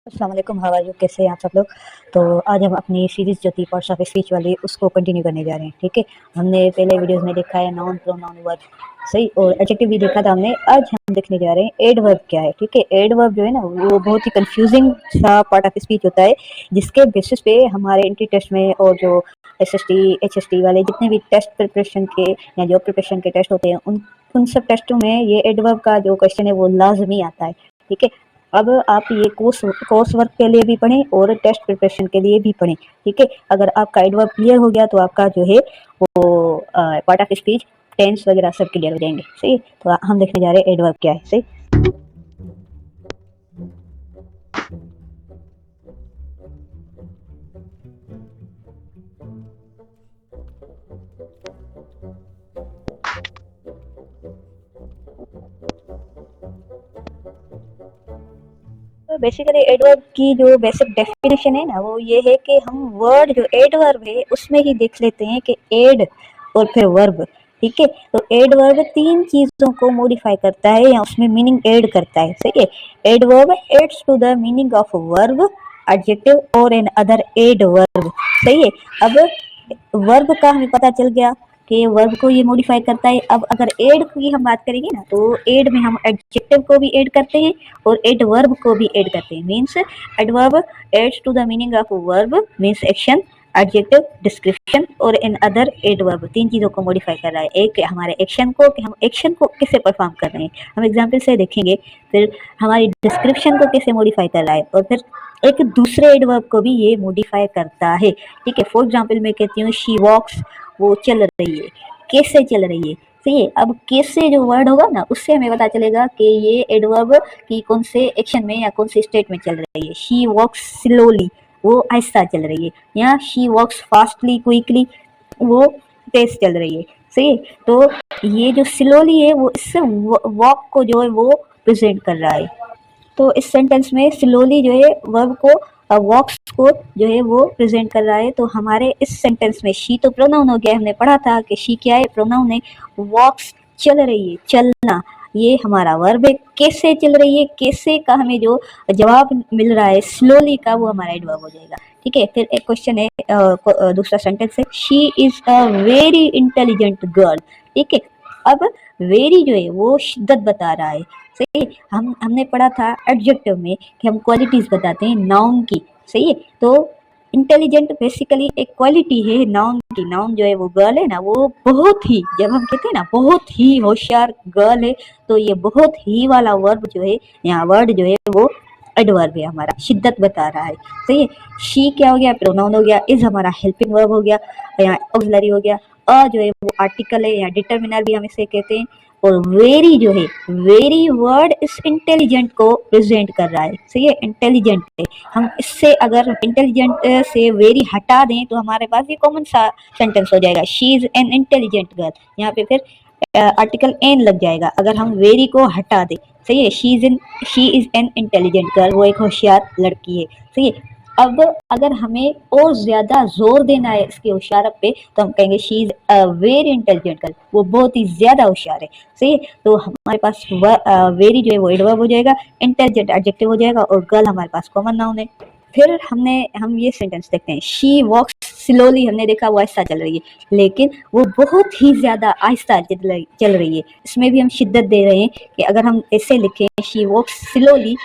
अस्सलाम वालेकुम, how are you? कैसे हैं आप सब लोग? तो आज हम अपनी सीरीज़ जो थी पार्ट्स ऑफ स्पीच वाली उसको कंटिन्यू करने जा रहे हैं, ठीक है? हमने पहले वीडियोस में देखा है नाउन, प्रोनाउन, वर्ब, सही, और एडजेक्टिव भी देखा था हमने। आज हम देखने जा रहे हैं एडवर्ब क्या है, ठीक है? एडवर्ब जो है ना वो बहुत ही कंफ्यूजिंग सा पार्ट ऑफ स्पीच होता है, जिसके बेसिस पे हमारे एंट्री टेस्ट में और जो एसएसटी, एचएसटी वाले जितने भी टेस्ट प्रिपरेशन के या जॉब प्रिपरेशन के टेस्ट होते हैं उन सब टेस्टों में ये एडवर्ब का जो क्वेश्चन है वो लाजमी आता है, ठीक है? अब आप ये कोर्स वर्क के लिए भी पढ़ें और टेस्ट प्रिपरेशन के लिए भी पढ़ें, ठीक है? अगर आपका एडवर्ब क्लियर हो गया तो आपका जो है वो पार्ट ऑफ स्पीच, टेंस वगैरह सब क्लियर हो जाएंगे, सही। तो हम देखने जा रहे हैं एडवर्ब क्या है, सही। तो बेसिकली एडवर्ब की जो बेसिक डेफिनेशन है ना वो ये है कि हम वर्ड जो एडवर्ब है उसमें ही देख लेते हैं कि एड और फिर वर्ब, ठीक है? तो एडवर्ब तीन चीजों को मॉडिफाई करता है या उसमें मीनिंग ऐड करता है, सही है। Adverb adds to the meaning of verb, adjective और एन अदर एडवर्ब, सही है। अब वर्ब का हमें पता चल गया कि वर्ब को ये मॉडिफाई करता है। अब अगर एड की हम बात करेंगे ना तो एड में हम एडजेक्टिव को भी ऐड करते हैं और एडवर्ब को भी ऐड करते हैं। Means adverb adds to the meaning of verb, means action, adjective, description और इन अदर एडवर्ब, तीन चीजों को मॉडिफाई कर रहा है। एक हमारे एक्शन को कि हम एक्शन को कैसे परफॉर्म कर रहे हैं, हम एग्जांपल से देखेंगे। फिर हमारी डिस्क्रिप्शन को कैसे मॉडिफाई कर रहा है और फिर एक दूसरे एडवर्ब को भी ये मॉडिफाई करता है, ठीक है? फॉर एग्जांपल मैं कहती हूँ शी वॉक्स, वो चल रही है, कैसे चल रही है, सही है। अब कैसे जो वर्ड होगा ना उससे हमें पता चलेगा कि ये एडवर्ब की कौन से एक्शन में या कौन से स्टेट में चल रही है। शी वॉक्स स्लोली, वो आहिस्ता चल रही है, या शी वॉक्स फास्टली, क्विकली, वो तेज चल रही है, सही है। तो ये जो स्लोली है वो इस वॉक को जो है वो प्रेजेंट कर रहा है। तो इस सेंटेंस में स्लोली जो है वर्ब को, वॉक्स को जो है वो प्रेजेंट कर रहा है। तो हमारे इस सेंटेंस में शी तो प्रोनाउन हो गया, हमने पढ़ा था कि शी क्या है, प्रोनाउन है। वॉक्स चल रही है, चलना, ये हमारा वर्ब है। कैसे चल रही है, कैसे का हमें जो जवाब मिल रहा है स्लोली का, वो हमारा एडवर्ब हो जाएगा, ठीक है। फिर एक क्वेश्चन है, दूसरा सेंटेंस है she is a very intelligent girl, ठीक है। अब वेरी जो है वो शिद्दत बता रहा है, सही। हमने पढ़ा था एडजेक्टिव में कि हम क्वालिटीज बताते हैं नाउन की, सही है। तो इंटेलिजेंट बेसिकली एक क्वालिटी है नाउन की। नाउन जो है वो गर्ल है ना, वो बहुत ही, जब हम कहते हैं ना बहुत ही होशियार गर्ल है, तो ये बहुत ही वाला वर्ब जो है, यहाँ वर्ड जो है वो एडवर्ब है, हमारा शिद्दत बता रहा है, सही है। शी क्या हो गया, प्रोनाउन हो गया। इज हमारा हेल्पिंग वर्ब हो गया, यहाँ ऑक्सिलरी हो गया। अ जो है वो आर्टिकल है या डिटर्मिनर भी हम इसे कहते हैं। और वेरी जो है, वेरी वर्ड इस इंटेलिजेंट को प्रेजेंट कर रहा है, सही है, इंटेलिजेंट है। हम इससे अगर इंटेलिजेंट से वेरी हटा दें तो हमारे पास ये कॉमन सा सेंटेंस हो जाएगा, she is an intelligent girl. यहाँ पे फिर आर्टिकल एन लग जाएगा अगर हम वेरी को हटा दें, सही है। She is an intelligent girl, वो एक होशियार लड़की है, सही है। अब अगर हमें और ज्यादा जोर देना है इसके होशियारत पे तो हम कहेंगे she is a very intelligent girl, वो बहुत ही ज्यादा होशियार है, सही है। तो हमारे पास वेरी जो है वो एडवर्ब हो जाएगा, इंटेलिजेंट एडजेक्टिव हो जाएगा और गर्ल हमारे पास कॉमन नाउन है। फिर हम ये सेंटेंस देखते हैं, शी वॉक्स स्लोली, हमने देखा वो आहिस्ता चल रही है, लेकिन वो बहुत ही ज्यादा आहिस्ता चल रही है। इसमें भी हम शिद्दत दे रहे हैं कि अगर हम ऐसे लिखें शी वॉक्स स्लोली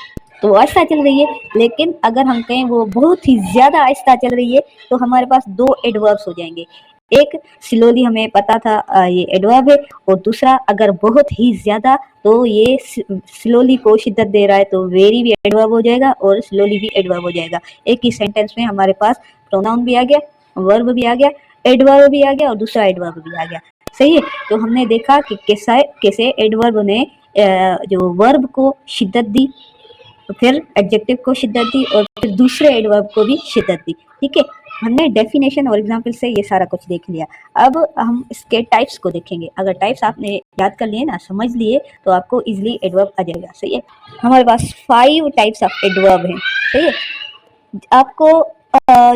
तो वो आहिस्ता चल रही है, लेकिन अगर हम कहें वो बहुत ही ज्यादा आहिस्ता चल रही है तो हमारे पास दो एडवर्ब्स हो जाएंगे। एक स्लोली हमें पता था ये एडवर्ब है, और दूसरा अगर बहुत ही ज्यादा तो ये स्लोली को शिद्दत दे रहा है तो वेरी भी एडवर्ब हो जाएगा और स्लोली भी एडवर्ब हो जाएगा। एक ही सेंटेंस में हमारे पास प्रोनाउन भी आ गया, वर्ब भी आ गया, एडवर्ब भी आ गया और दूसरा एडवर्ब भी आ गया, सही है। तो हमने देखा कि कैसे एडवर्ब ने जो वर्ब को शिद्दत दी, तो फिर एडजेक्टिव को शिद्दत दी और फिर दूसरे एडवर्ब को भी शिद्दत दी, ठीक है। हमने डेफिनेशन और एग्जांपल से ये सारा कुछ देख लिया। अब हम इसके टाइप्स को देखेंगे। अगर टाइप्स आपने याद कर लिए ना, समझ लिए, तो आपको इजीली एडवर्ब आ जाएगा, सही है। हमारे पास 5 टाइप्स ऑफ एडवर्ब हैं, सही है। आपको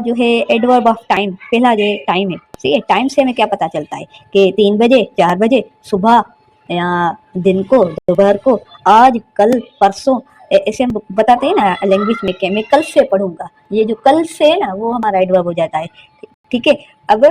जो है एडवर्ब ऑफ टाइम, पहला जो टाइम है, सही है। टाइम से हमें क्या पता चलता है कि 3 बजे, 4 बजे, सुबह, या दिन को, दोपहर को, आज, कल, परसों, ऐसे हम बताते हैं ना लैंग्वेज में कि मैं कल से पढ़ूंगा, ये जो कल से है ना वो हमारा एडवर्ब हो जाता है। ठीक है। अब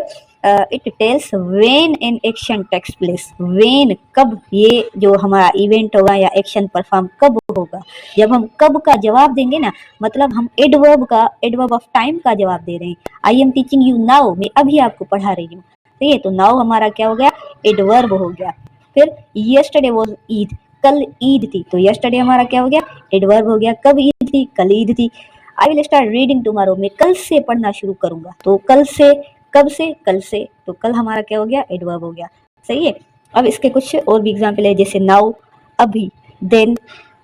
it tells when an action takes place, when कब, ये जो हमारा इवेंट होगा या एक्शन परफॉर्म कब होगा। जब हम कब का जवाब देंगे ना, मतलब हम एडवर्ब ऑफ टाइम का जवाब दे रहे हैं। I am teaching you now, मैं अभी आपको पढ़ा रही हूँ। ठीक है, तो नाउ हमारा क्या हो गया, एडवर्ब हो गया। फिर यस्टरडे वाज ईद, कल ईद थी, तो यस्टरडे हमारा क्या हो गया, एडवर्ब हो गया। कब ईद थी, कल ईद थी। I will start reading tomorrow, मैं कल से पढ़ना शुरू करूंगा, तो कल से, कब से, कल से, तो कल हमारा क्या हो गया, एडवर्ब हो गया। सही है। अब इसके कुछ और भी एग्जाम्पल है, जैसे नाउ अभी, देन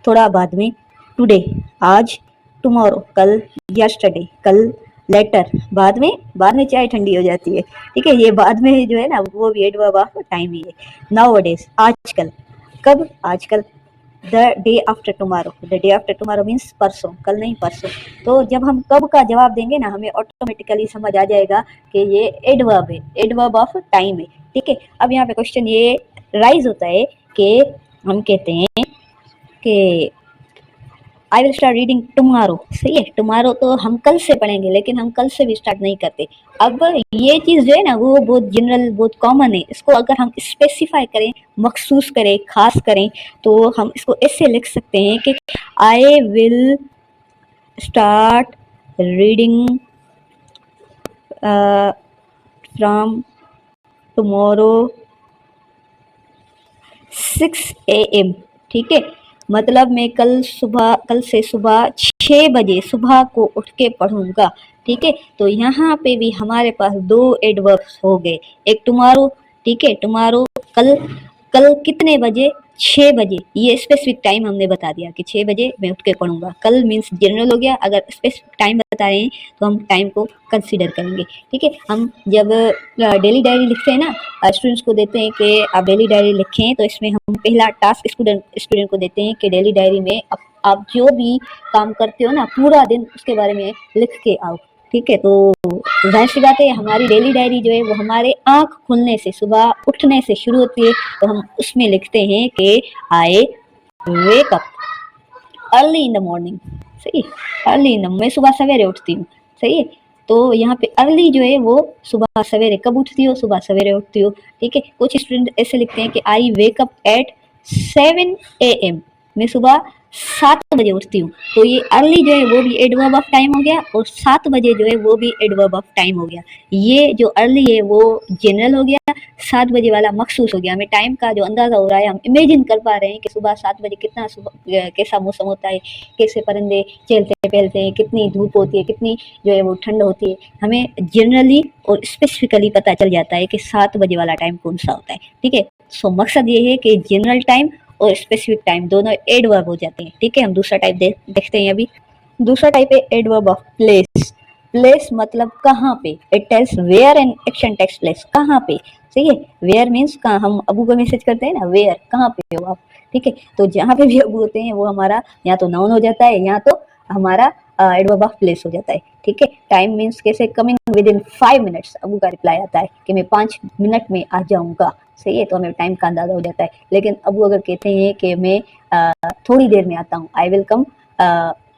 थोड़ा बाद में, टुडे आज, टुमारो कल, यस्टरडे कल, लेटर बाद में चाय ठंडी हो जाती है। ठीक है, ये बाद में जो है ना वो भी एडवर्ब ऑफ टाइम ही है। नाउ अडेज, आजकल, कब, आजकल। The day after tomorrow, the day after tomorrow means परसों, कल नहीं परसों। तो जब हम कब का जवाब देंगे ना, हमें ऑटोमेटिकली समझ आ जाएगा कि ये एडवर्ब है, एडवर्ब ऑफ टाइम है। ठीक है। अब यहाँ पे क्वेश्चन ये राइज होता है कि हम कहते हैं कि I will start reading tomorrow. सही है, टुमारो तो हम कल से पढ़ेंगे, लेकिन हम कल से भी स्टार्ट नहीं करते। अब ये चीज़ जो है ना वो बहुत जनरल, बहुत कॉमन है। इसको अगर हम स्पेसिफाई करें, मखसूस करें, खास करें, तो हम इसको ऐसे लिख सकते हैं कि I will start reading from tomorrow 6 AM। ठीक है, मतलब मैं कल से सुबह 6 बजे सुबह को उठ के पढ़ूंगा। ठीक है, तो यहाँ पे भी हमारे पास दो एडवर्ब्स हो गए, एक टुमारो, ठीक है, टुमारो कल, कल कितने बजे, 6 बजे, ये स्पेसिफिक टाइम हमने बता दिया कि 6 बजे मैं उठ के पढ़ूंगा। कल मीन्स जनरल हो गया, अगर स्पेसिफिक टाइम बता रहे हैं तो हम टाइम को कंसीडर करेंगे। ठीक है, हम जब डेली डायरी लिखते हैं ना, स्टूडेंट्स को देते हैं कि आप डेली डायरी लिखें, तो इसमें हम पहला टास्क स्टूडेंट को देते हैं कि डेली डायरी में आप जो भी काम करते हो ना पूरा दिन उसके बारे में लिख के आओ। ठीक है, तो जाहिर सी बात है हमारी डेली डायरी जो है वो हमारे आँख खुलने से, सुबह उठने से शुरू होती है। तो हम उसमें लिखते हैं कि I wake up early in the morning. सही, अर्ली इन द, मैं सुबह सवेरे उठती हूँ। सही है, तो यहाँ पे अर्ली जो है वो सुबह सवेरे, कब उठती हो, सुबह सवेरे उठती हो। ठीक है, कुछ स्टूडेंट ऐसे लिखते हैं कि I wake up at 7 AM, मैं सुबह 7 बजे उठती हूँ। तो ये अर्ली जो है वो भी एडवर्ब ऑफ टाइम हो गया, और 7 बजे जो है वो भी एडवर्ब ऑफ टाइम हो गया। ये जो अर्ली है वो जनरल हो गया, 7 बजे वाला मखसूस हो गया। हमें टाइम का जो अंदाज़ा हो रहा है, हम इमेजिन कर पा रहे हैं कि सुबह 7 बजे कितना, सुबह कैसा मौसम होता है, कैसे परिंदे चलते पहलते हैं, कितनी धूप होती है, कितनी जो है वो ठंड होती है। हमें जनरली और स्पेसिफिकली पता चल जाता है कि 7 बजे वाला टाइम कौन सा होता है। ठीक है, सो मकसद ये है कि जनरल टाइम और स्पेसिफिक टाइम दोनों एडवर्ब हो जाते हैं। ठीक है, हम दूसरा टाइप देखते हैं अभी। दूसरा टाइप है एडवर्ब ऑफ प्लेस। प्लेस मतलब कहाँ पे, it tells where an action takes place, कहाँ पे। सही है, वेयर मीन्स कहाँ, हम अबू को मैसेज करते हैं ना, वेयर कहाँ पे हो आप। ठीक है, तो जहाँ पे भी अबू होते हैं वो हमारा या तो नाउन हो जाता है या तो हमारा एडवर्ब ऑफ प्लेस हो जाता है। ठीक है, टाइम मीन्स कैसे, coming with in 5 minutes, Abu का रिप्लाई आता है कि मैं 5 मिनट में आ जाऊंगा। सही है, तो हमें टाइम का अंदाजा हो जाता है। लेकिन अबू अगर कहते हैं कि मैं थोड़ी देर में आता हूँ, I will come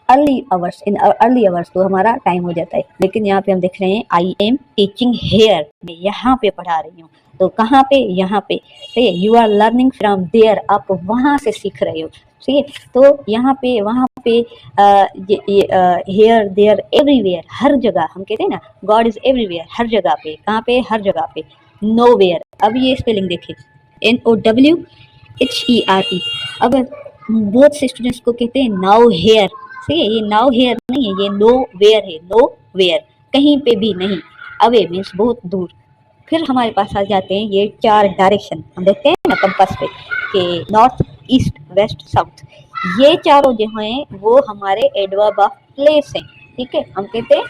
early hours, in early hours, तो हमारा टाइम हो जाता है। लेकिन यहाँ पे हम देख रहे हैं आई एम टीचिंग हेयर, मैं यहाँ पे पढ़ा रही हूँ, तो कहाँ पे, यहाँ पे। सही है, you are learning from there, आप वहाँ से सीख रहे हो। सही है, तो यहाँ पे, वहाँ पे, हेयर, देयर, एवरीवेयर, हर जगह। हम कहते हैं ना गॉड इज एवरीवेयर, हर जगह पे, कहाँ पे, हर जगह पे। नो वेयर, अब ये स्पेलिंग देखिए, NOWHERE। अब बहुत से स्टूडेंट्स को कहते हैं नाउ हेयर। सही है, ये नाउ हेयर नहीं है, ये नो वेयर है, नो वेयर, कहीं पे भी नहीं। अवे मीन्स बहुत दूर। फिर हमारे पास आ जाते हैं ये 4 डायरेक्शन, हम देखते हैं ना कंपास पे कि नॉर्थ, ईस्ट, वेस्ट, साउथ। ये चारों जो हैं वो हमारे एडवर्ब ऑफ प्लेस हैं। ठीक है, हम कहते हैं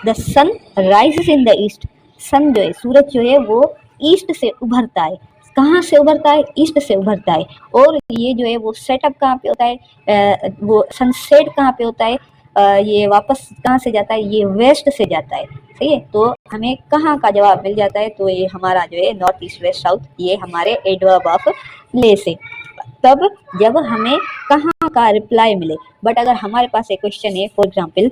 the sun rises in the east, sun जो है, सूरज जो है वो ईस्ट से उभरता है। कहाँ से उभरता है, ईस्ट से उभरता है। और ये जो है वो सेटअप कहाँ पे होता है, वो सनसेट कहाँ पे होता है, ये वापस कहाँ से जाता है, ये वेस्ट से जाता है। सही है, तो हमें कहाँ का जवाब मिल जाता है, तो ये हमारा जो है नॉर्थ, ईस्ट, वेस्ट, साउथ, ये हमारे एडवर्ब ऑफ प्लेस है। तब जब हमें कहाँ का रिप्लाई मिले। बट अगर हमारे पास एक क्वेश्चन है, for example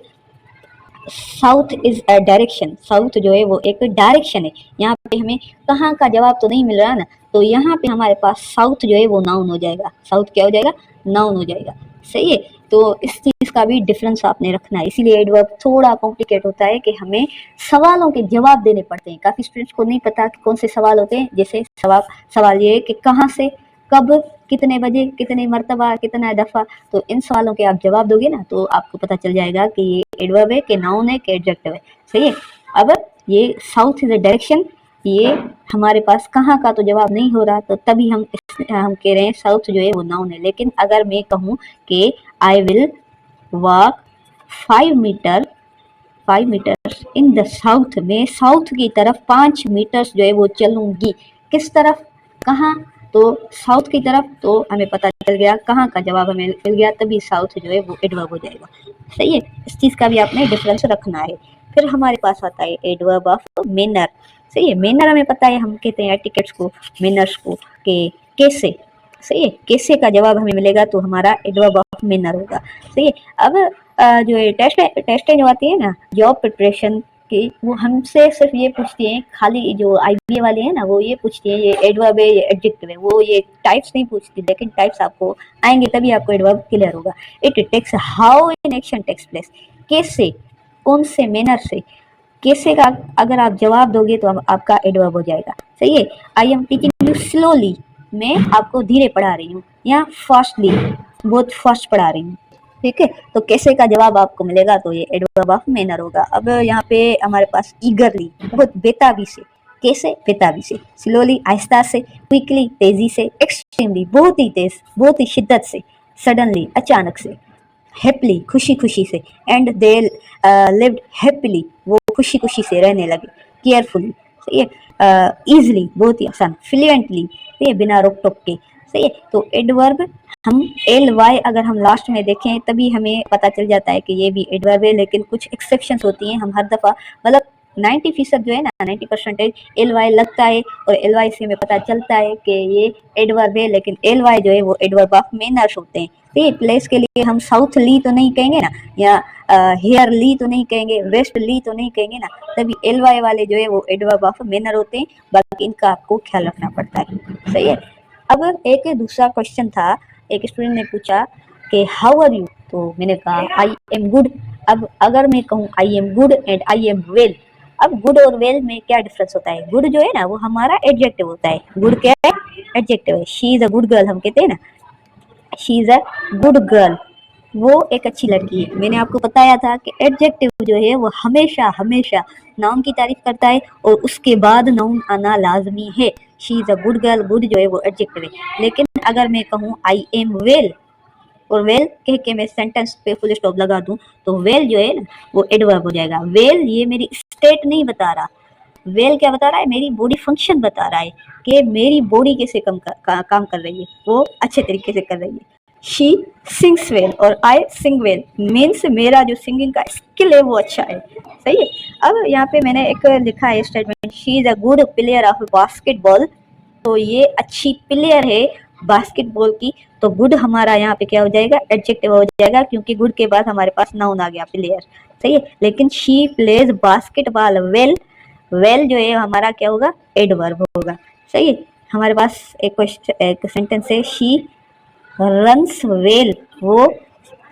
south is a direction, south जो है वो एक डायरेक्शन है, यहाँ पे हमें कहाँ का जवाब तो नहीं मिल रहा ना, तो यहाँ पे हमारे पास साउथ जो है वो नाउन हो जाएगा, साउथ क्या हो जाएगा, नाउन हो जाएगा। सही है, तो इस चीज़ का भी डिफरेंस आपने रखना है, इसीलिए एडवर्ब थोड़ा कॉम्प्लिकेट होता है कि हमें सवालों के जवाब देने पड़ते हैं। काफ़ी स्टूडेंट्स को नहीं पता कि कौन से सवाल होते हैं, जैसे सवाल ये है कि कहाँ से, कब, कितने बजे, कितने मरतबा, कितना दफ़ा, तो इन सवालों के आप जवाब दोगे ना तो आपको पता चल जाएगा कि ये एडवर्ब है कि नाउन है कि एडजेक्टिव है। सही है, अब ये साउथ इज अ डायरेक्शन, ये हमारे पास कहाँ का तो जवाब नहीं हो रहा, तो तभी हम कह रहे हैं साउथ जो है वो नाउन है। लेकिन अगर मैं कहूँ कि I will walk 5 metre in the south, में साउथ की तरफ 5 मीटर्स जो है वो चलूंगी, किस तरफ, कहाँ, तो साउथ की तरफ, तो हमें पता चल गया कहाँ का जवाब हमें मिल गया, तभी साउथ जो है वो एडवर्ब हो जाएगा। सही है, इस चीज़ का भी आपने डिफरेंस रखना है। फिर हमारे पास आता है एडवर्ब ऑफ मैनर। सही है, मैनर हमें पता है, हम कहते हैं एटिकेट्स को, मैनर्स को, कि कैसे। सही है, कैसे का जवाब हमें मिलेगा तो हमारा एडवर्ब ऑफ मैनर होगा। सही है, अब जो ये टेस्टें जो आती है ना जॉब प्रिपरेशन की, वो हमसे सिर्फ ये पूछती हैं, खाली जो आईबीए वाले हैं ना वो ये पूछती है ये एडवर्ब है ये एडजेक्टिव है, वो ये टाइप्स नहीं पूछती, लेकिन टाइप्स आपको आएंगे तभी आपको एडवर्ब क्लियर होगा। It takes how an action takes place, कैसे, कौन से मैनर से, कैसे का अगर आप जवाब दोगे तो आपका एडवर्ब हो जाएगा। सही है, I am teaching you slowly, मैं आपको धीरे पढ़ा रही हूँ, या फास्टली, बहुत फास्ट पढ़ा रही हूँ। ठीक है, तो कैसे का जवाब आपको मिलेगा तो ये एडवर्ब ऑफ मैनर होगा। अब यहाँ पे हमारे पास ईगरली, बहुत बेताबी से, कैसे, बेताबी से, स्लोली, आहिस्ता से, क्विकली, तेजी से, एक्सट्रीमली, बहुत ही तेज, बहुत ही शिद्दत से, सडनली, अचानक से, हैप्पीली, खुशी खुशी से, एंड दे लिव्ड हैप्पीली, वो खुशी खुशी से रहने लगे, केयरफुली, सही है, ईजिली, बहुत ही आसान, फ्लुएंटली, सही है, बिना रोक टोक के। सही है, तो एडवर्ब हम एल वाई अगर हम लास्ट में देखें तभी हमें पता चल जाता है कि ये भी एडवर्ब है, लेकिन कुछ एक्सेप्शंस होती हैं, हम हर दफ़ा मतलब 90% जो है ना 90% एल वाई लगता है, और एल वाई से हमें पता चलता है कि ये एडवर्ब है, लेकिन एल वाई जो है वो एडवर्ब ऑफ मैनर्स होते हैं। तो प्लेस के लिए हम साउथ ली तो नहीं कहेंगे ना, या हेयर ली तो नहीं कहेंगे, वेस्ट ली तो नहीं कहेंगे ना, तभी एल वाई वाले जो है वो एडवर्ब ऑफ मैनर होते हैं, बाकी इनका आपको ख्याल रखना पड़ता है। सही है, अब एक दूसरा क्वेश्चन था, एक स्टूडेंट ने पूछा कि हाउ आर यू, तो मैंने कहा आई एम गुड। अब अगर मैं कहूँ I am good and I am well, अब गुड और वेल में क्या डिफरेंस होता है, गुड जो है ना वो हमारा एडजेक्टिव होता है, गुड क्या है, एडजेक्टिव है, she is a good girl हम कहते हैं ना, she is a good girl, वो एक अच्छी लड़की है। मैंने आपको बताया था कि एडजेक्टिव जो है वो हमेशा हमेशा नाउन की तारीफ करता है और उसके बाद नाउन आना लाजमी है। She is a good girl, good जो है वो एडजेक्टिव है। लेकिन अगर मैं कहूँ आई एम वेल, और वेल कह के मैं सेंटेंस पे फुल स्टॉप लगा दूं, तो वेल जो है ना वो एडवर्ब हो जाएगा। वेल ये मेरी स्टेट नहीं बता रहा, वेल क्या बता रहा है, मेरी बॉडी फंक्शन बता रहा है कि मेरी बॉडी कैसे काम कर रही है, वो अच्छे तरीके से कर रही है। शी सिंग्स वेल और आई सिंग वेल, मीन्स मेरा जो सिंगिंग का स्किल है वो अच्छा है। सही है, अब यहाँ पे मैंने एक लिखा है statement, she is a good player of basketball, तो ये अच्छी प्लेयर है बास्केटबॉल की, तो गुड हमारा यहाँ पे क्या हो जाएगा, एडजेक्टिव हो जाएगा, क्योंकि गुड के बाद हमारे पास नाउन आ गया प्लेयर। सही है, लेकिन she plays basketball well, well जो है हमारा क्या होगा, एडवर्ब होगा। सही है, हमारे पास एक सेंटेंस है, शी रन्स वेल, वो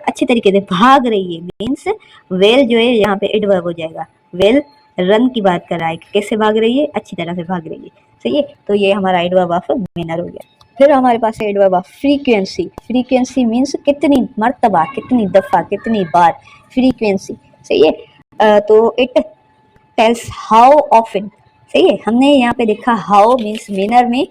अच्छी तरीके से भाग रही है, मीन्स वेल जो है यहाँ पे एडवर्ब हो जाएगा। वेल रन की बात कर रहा है, कैसे भाग रही है, अच्छी तरह से भाग रही है। सही है, तो ये हमारा एडवर्ब ऑफ मैनर हो गया। फिर हमारे पास है adverb of frequency. Frequency means कितनी मर्तबा, कितनी दफा, कितनी बार, फ्रीक्वेंसी। सही है, तो इट टेल्स हाउ ऑफन। सही है, हमने यहाँ पे देखा हाउ मीन्स मैनर में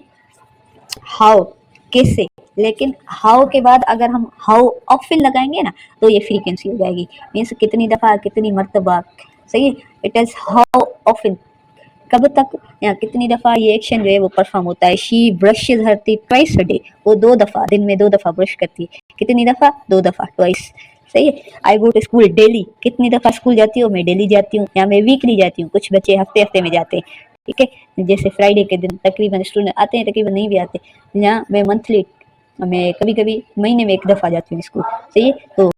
हाउ कैसे, लेकिन हाउ के बाद अगर हम हाउ ऑफन लगाएंगे ना तो ये फ्रीक्वेंसी हो जाएगी, मीन्स कितनी दफा, कितनी मर्तबा। सही है, इट टेल्स हाउ ऑफन, कब तक या कितनी दफा ये एक्शन जो है वो परफॉर्म होता है। She brushes her teeth twice a day, वो 2 दफा, दिन में 2 दफा ब्रश करती है, कितनी दफा, 2 दफा, ट्वाइस। सही है, आई गो टू स्कूल डेली, कितनी दफा स्कूल जाती हूँ, मैं डेली जाती हूँ, या मैं वीकली जाती हूँ, कुछ बच्चे हफ्ते हफ्ते में जाते हैं। ठीक है, जैसे फ्राइडे के दिन तकरीबन स्टूडेंट आते हैं, तकरीबन नहीं भी आते, या मैं मंथली मैं कभी कभी महीने में 1 दफ़ा जाती हूँ स्कूल, सही है। तो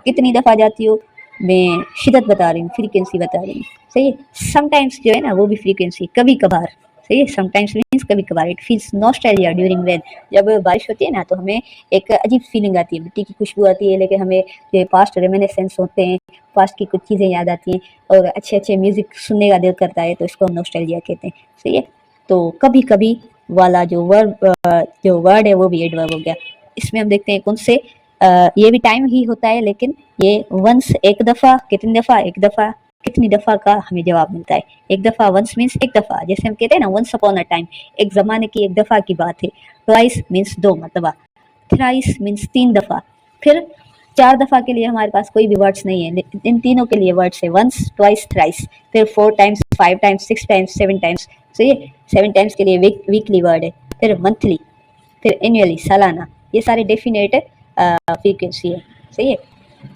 कितनी दफ़ा जाती हो, मैं शिदत बता रही हूँ, फ्रीक्वेंसी बता रही हूँ, सही है। समटाइम्स जो है ना वो भी फ्रीक्वेंसी, कभी कभार, सही है। समटाइम्स मीन्स कभी कभार। It feels nostalgia during rain, जब बारिश होती है ना तो हमें एक अजीब फीलिंग आती है, मिट्टी की खुशबू आती है, लेकिन हमें जो पास्ट रेमिनिस्सेंस होते हैं, पास्ट की कुछ चीज़ें याद आती हैं और अच्छे अच्छे म्यूजिक सुनने का दिल करता है, तो इसको हम नॉस्टैल्जिया कहते हैं, सही है। तो कभी कभी वाला जो वर्ड है वो भी एडवर्ब हो गया। इसमें हम देखते हैं कौन से ये भी टाइम ही होता है, लेकिन ये वंस, एक दफा, कितनी दफा, एक दफा, कितनी दफा का हमें जवाब मिलता है। एक दफा, वंस मीन्स एक दफा, जैसे हम कहते हैं ना वंस अपॉन अ टाइम, एक जमाने की एक दफा की बात है। ट्वाइस मीन्स 2 मरतबा, थ्राइस मीन्स 3 दफा। फिर 4 दफा के लिए हमारे पास कोई भी वर्ड्स नहीं है, इन तीनों के लिए वर्ड्स है, वंस, ट्वाइस, थ्राइस। फिर 4 टाइम्स, 5 टाइम्स, 6 टाइम्स, 7 टाइम्स, तो ये 7 टाइम्स के लिए वीकली वर्ड है। फिर मंथली, फिर एनुअली, सालाना, ये सारे डेफिनेट फ्रीक्वेंसी है, सही है।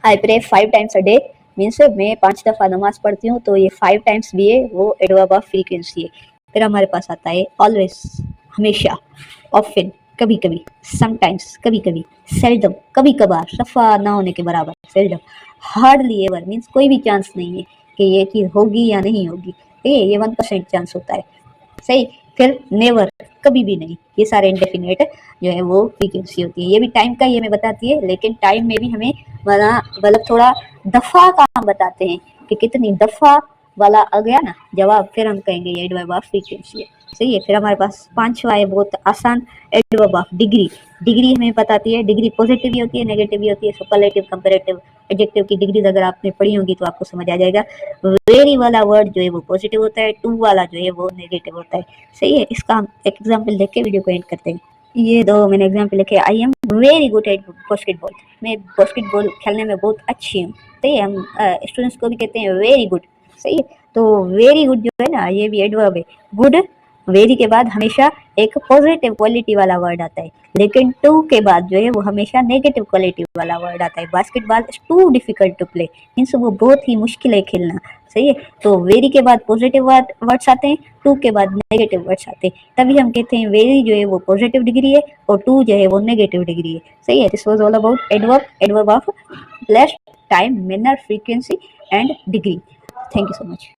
I pray 5 times a day means मैं 5 दफ़ा नमाज पढ़ती हूँ, तो ये 5 टाइम्स भी है, वो एडवर्ब ऑफ फ्रीक्वेंसी है। फिर हमारे पास आता है ऑलवेज, हमेशा, ऑफन, कभी कभी, समटाइम्स, कभी कभी, सेल्डम, कभी कभार, सफ़ा ना होने के बराबर, सेल्डम, हार्डली एवर मीन्स कोई भी चांस नहीं है कि ये चीज़ होगी या नहीं होगी, ये 1% चांस होता है, सही। फिर नेवर, कभी भी नहीं, ये सारे इंडेफिनेट जो है वो फ्रीक्वेंसी होती है। ये भी टाइम का ही हमें बताती है, लेकिन टाइम में भी हमें मतलब थोड़ा दफ़ा का हम बताते हैं कि कितनी दफ़ा वाला आ गया ना जवाब, फिर हम कहेंगे ये एडवर्ब ऑफ फ्रीक्वेंसी है, सही है। फिर हमारे पास पांचवा है बहुत आसान, एडवर्ब ऑफ डिग्री। डिग्री हमें बताती है, डिग्री पॉजिटिव भी होती है, नेगेटिव भी होती है, सुपरलेटिव, कंपैरेटिव, एडजेक्टिव की डिग्रीज अगर आपने पढ़ी होगी तो आपको समझ आ जाएगा। वेरी वाला वर्ड जो है वो पॉजिटिव होता है, टू वाला जो है वो नेगेटिव होता है, सही है। इसका हम एक एग्जाम्पल देख के वीडियो को एंड करते हैं। ये दो मैंने एग्जाम्पल लिखे, I am very good at basketball, मैं बास्केटबॉल खेलने में बहुत अच्छी हूँ, सही है। हम स्टूडेंट्स को भी कहते हैं वेरी गुड, सही है। तो वेरी गुड जो है ना ये भी एडवर्ब है। गुड, वेरी के बाद हमेशा एक पॉजिटिव क्वालिटी वाला वर्ड आता है, लेकिन टू के बाद जो है वो हमेशा नेगेटिव क्वालिटी वाला वर्ड आता है। Basketball is too difficult to play means वो बहुत ही मुश्किल है खेलना, सही है। तो वेरी के बाद पॉजिटिव वर्ड्स आते हैं, टू के बाद नेगेटिव वर्ड्स आते हैं, तभी हम कहते हैं वेरी जो है वो पॉजिटिव डिग्री है और टू जो है वो नेगेटिव डिग्री है, सही है। This was all about adverb, adverb of place, time, manner, frequency and degree. Thank you so much.